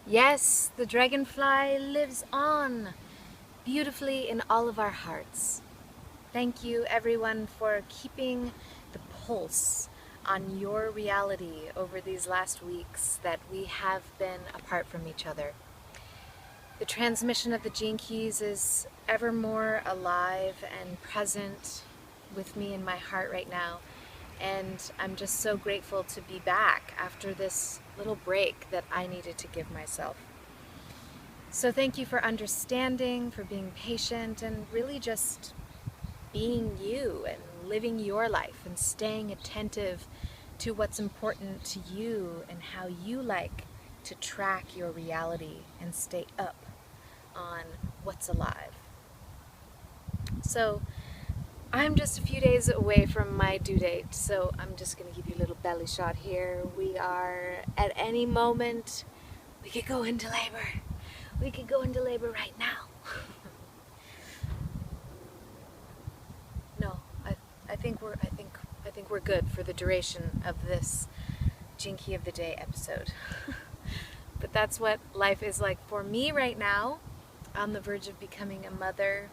Yes, the dragonfly lives on beautifully in all of our hearts. Thank you, everyone, for keeping the pulse on your reality over these last weeks that we have been apart from each other. The transmission of the gene keys is ever more alive and present with me in my heart right now. And I'm just so grateful to be back after this little break that I needed to give myself. So thank you for understanding, for being patient, and really just being you and living your life and staying attentive to what's important to you and how you like to track your reality and stay up on what's alive. So I'm just a few days away from my due date, so I'm just going to give you a little belly shot here. We are at any moment, we could go into labor. We could go into labor right now. No, I think we're good for the duration of this Jinky of the Day episode. But that's what life is like for me right now, on the verge of becoming a mother.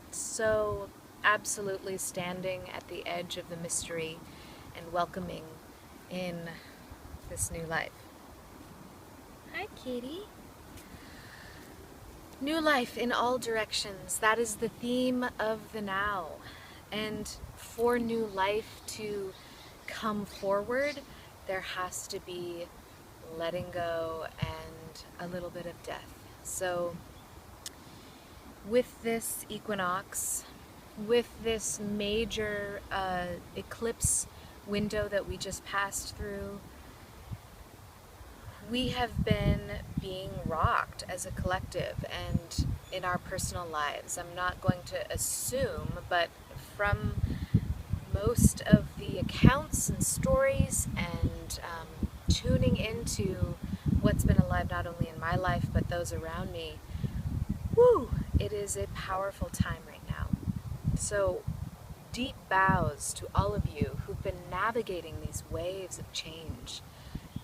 So absolutely standing at the edge of the mystery and welcoming in this new life. Hi, kitty. New life in all directions. That is the theme of the now. And for new life to come forward, there has to be letting go and a little bit of death. So with this equinox, with this major eclipse window that we just passed through, we have been being rocked as a collective and in our personal lives. I'm not going to assume, but from most of the accounts and stories and tuning into what's been alive not only in my life but those around me, it is a powerful time right now. So deep bows to all of you who've been navigating these waves of change.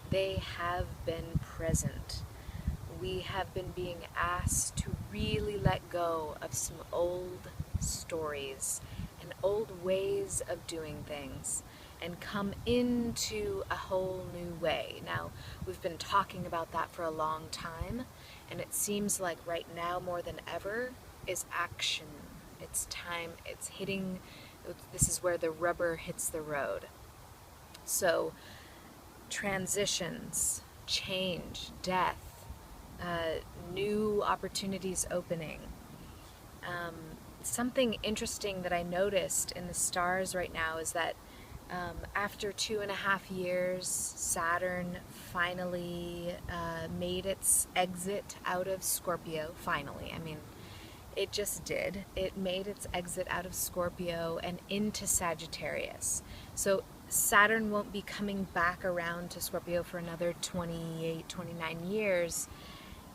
They have been present. We have been being asked to really let go of some old stories and old ways of doing things and come into a whole new way. Now, we've been talking about that for a long time, and it seems like right now more than ever is action. It's time, it's hitting, this is where the rubber hits the road. So, transitions, change, death, new opportunities opening. Something interesting that I noticed in the stars right now is that after 2.5 years, Saturn finally made its exit out of Scorpio. Finally, I mean, it just did. It made its exit out of Scorpio and into Sagittarius. So Saturn won't be coming back around to Scorpio for another 28, 29 years.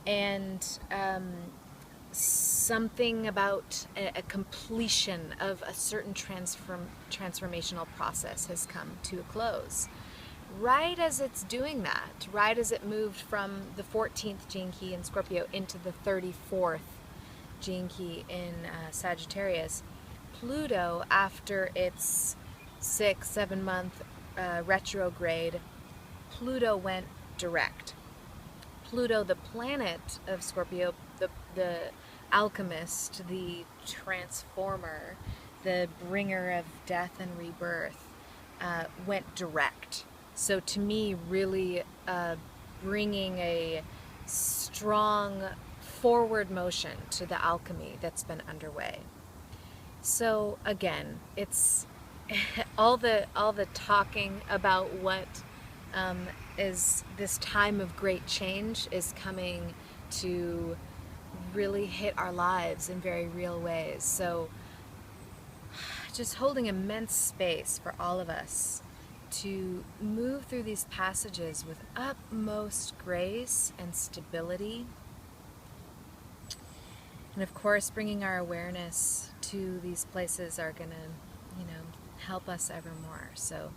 And something about a completion of a certain transformational process has come to a close. Right as it's doing that, right as it moved from the 14th gene key in Scorpio into the 34th gene key in Sagittarius, Pluto, after its 6-7 month retrograde, Pluto went direct. Pluto, the planet of Scorpio, the alchemist, the transformer, the bringer of death and rebirth, went direct. So to me, really bringing a strong forward motion to the alchemy that's been underway. So again, it's all the talking about what is this time of great change is coming to really hit our lives in very real ways. So just holding immense space for all of us to move through these passages with utmost grace and stability. And of course, bringing our awareness to these places are going to, help us evermore. So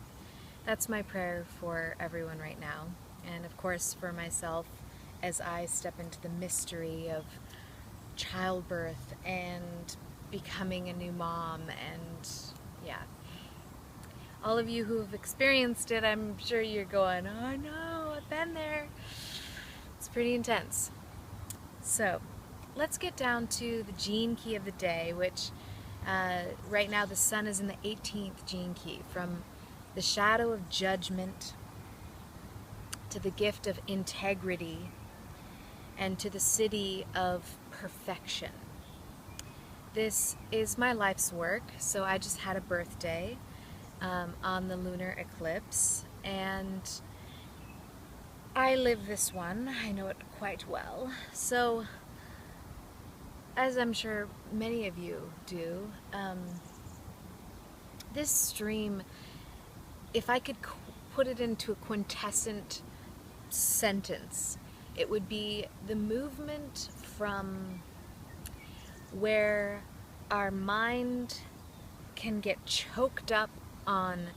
that's my prayer for everyone right now. And of course, for myself as I step into the mystery of childbirth and becoming a new mom. And yeah, all of you who have experienced it, I'm sure you're going, oh no, I've been there. It's pretty intense. So let's get down to the gene key of the day, which right now the sun is in the 18th gene key, from the shadow of judgment to the gift of integrity and to the city of perfection. This is my life's work, so I just had a birthday on the lunar eclipse, and I live this one. I know it quite well. So, as I'm sure many of you do, this stream, if I could put it into a quintessent sentence, it would be the movement from where our mind can get choked up on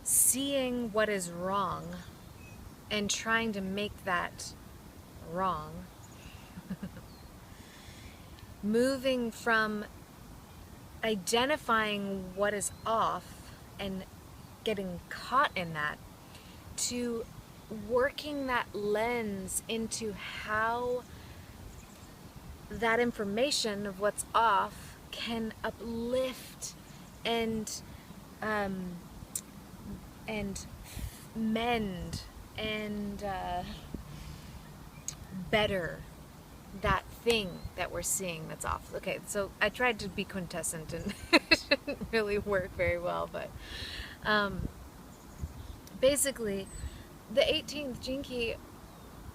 seeing what is wrong and trying to make that wrong, moving from identifying what is off and getting caught in that, to working that lens into how that information of what's off can uplift and mend and better that thing that we're seeing that's off. Okay, so I tried to be quintessent and it didn't really work very well, but basically the 18th gene key,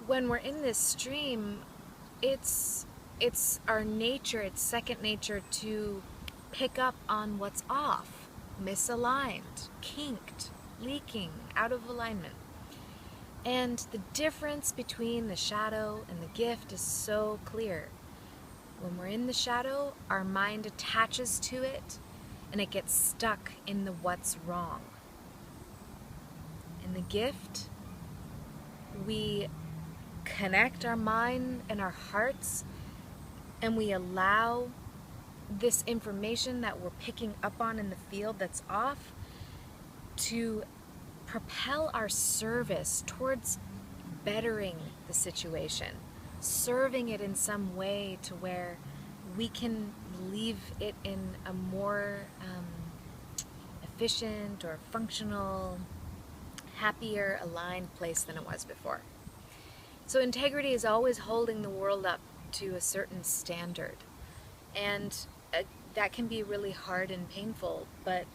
when we're in this stream, it's our nature, it's second nature to pick up on what's off, misaligned, kinked, leaking, out of alignment. And the difference between the shadow and the gift is so clear. When we're in the shadow, our mind attaches to it and it gets stuck in the what's wrong. In the gift, we connect our mind and our hearts, and we allow this information that we're picking up on in the field that's off to propel our service towards bettering the situation, serving it in some way to where we can leave it in a more efficient or functional, happier, aligned place than it was before. So integrity is always holding the world up to a certain standard, and that can be really hard and painful, but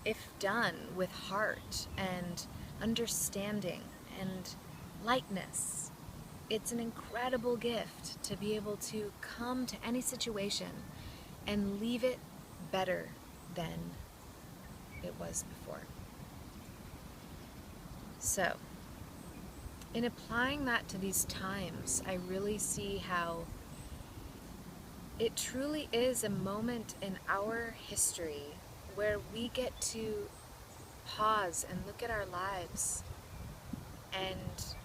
if done with heart and understanding and lightness, it's an incredible gift to be able to come to any situation and leave it better than it was before. So, in applying that to these times, I really see how it truly is a moment in our history where we get to pause and look at our lives and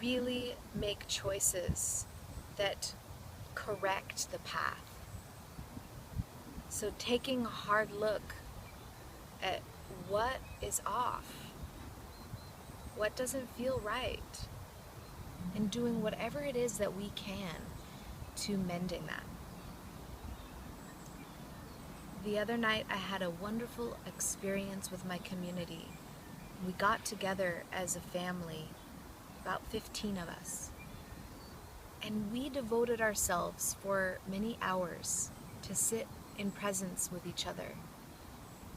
really make choices that correct the path. So taking a hard look at what is off, what doesn't feel right, and doing whatever it is that we can to mending that. The other night I had a wonderful experience with my community. We got together as a family, about 15 of us, and we devoted ourselves for many hours to sit in presence with each other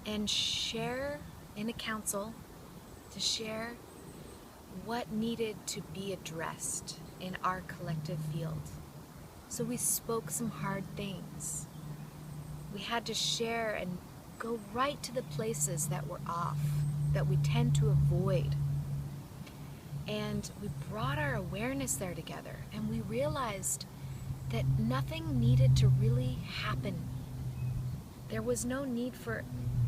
and share in a council, to share what needed to be addressed in our collective field. So we spoke some hard things. We had to share and go right to the places that were off, that we tend to avoid. And we brought our awareness there together, and we realized that nothing needed to really happen. There was no need for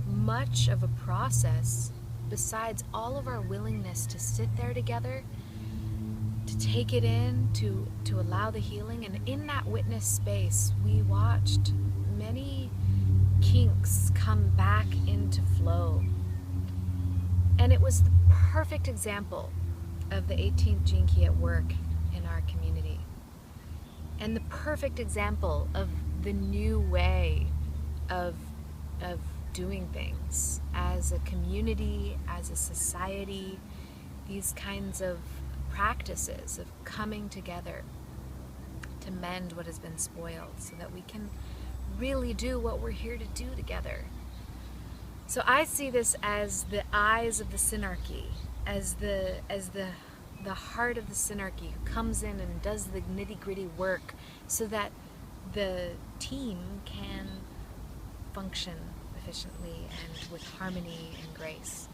much of a process besides all of our willingness to sit there together, to take it in, to allow the healing. And in that witness space, we watched many kinks come back into flow. And it was the perfect example of the 18th gene key at work in our community. And the perfect example of the new way of doing things as a community, as a society, these kinds of practices of coming together to mend what has been spoiled so that we can really do what we're here to do together. So I see this as the eyes of the synarchy, as the heart of the synarchy who comes in and does the nitty-gritty work so that the team can function efficiently and with harmony and grace.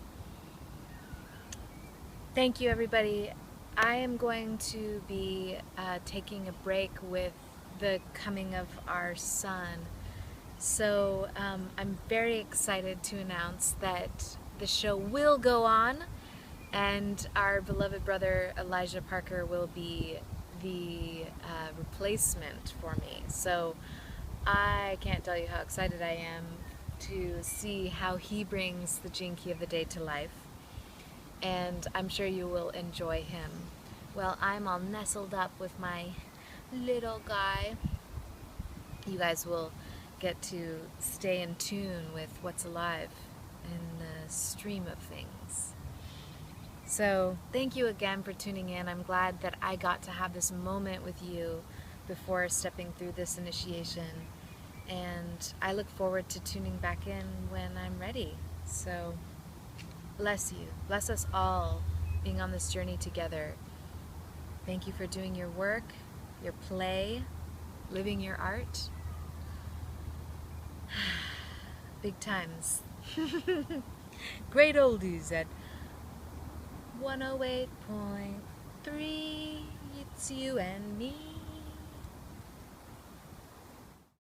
Thank you, everybody. I am going to be taking a break with the coming of our son. So I'm very excited to announce that the show will go on, and our beloved brother Elijah Parker will be the replacement for me. So I can't tell you how excited I am to see how he brings the gene key of the day to life, and I'm sure you will enjoy him. Well, I'm all nestled up with my little guy. You guys will get to stay in tune with what's alive in the stream of things. So thank you again for tuning in. I'm glad that I got to have this moment with you before stepping through this initiation, and I look forward to tuning back in when I'm ready. So bless you. Bless us all being on this journey together. Thank you for doing your work, your play, living your art. Big times. Great oldies at 108.3. It's you and me.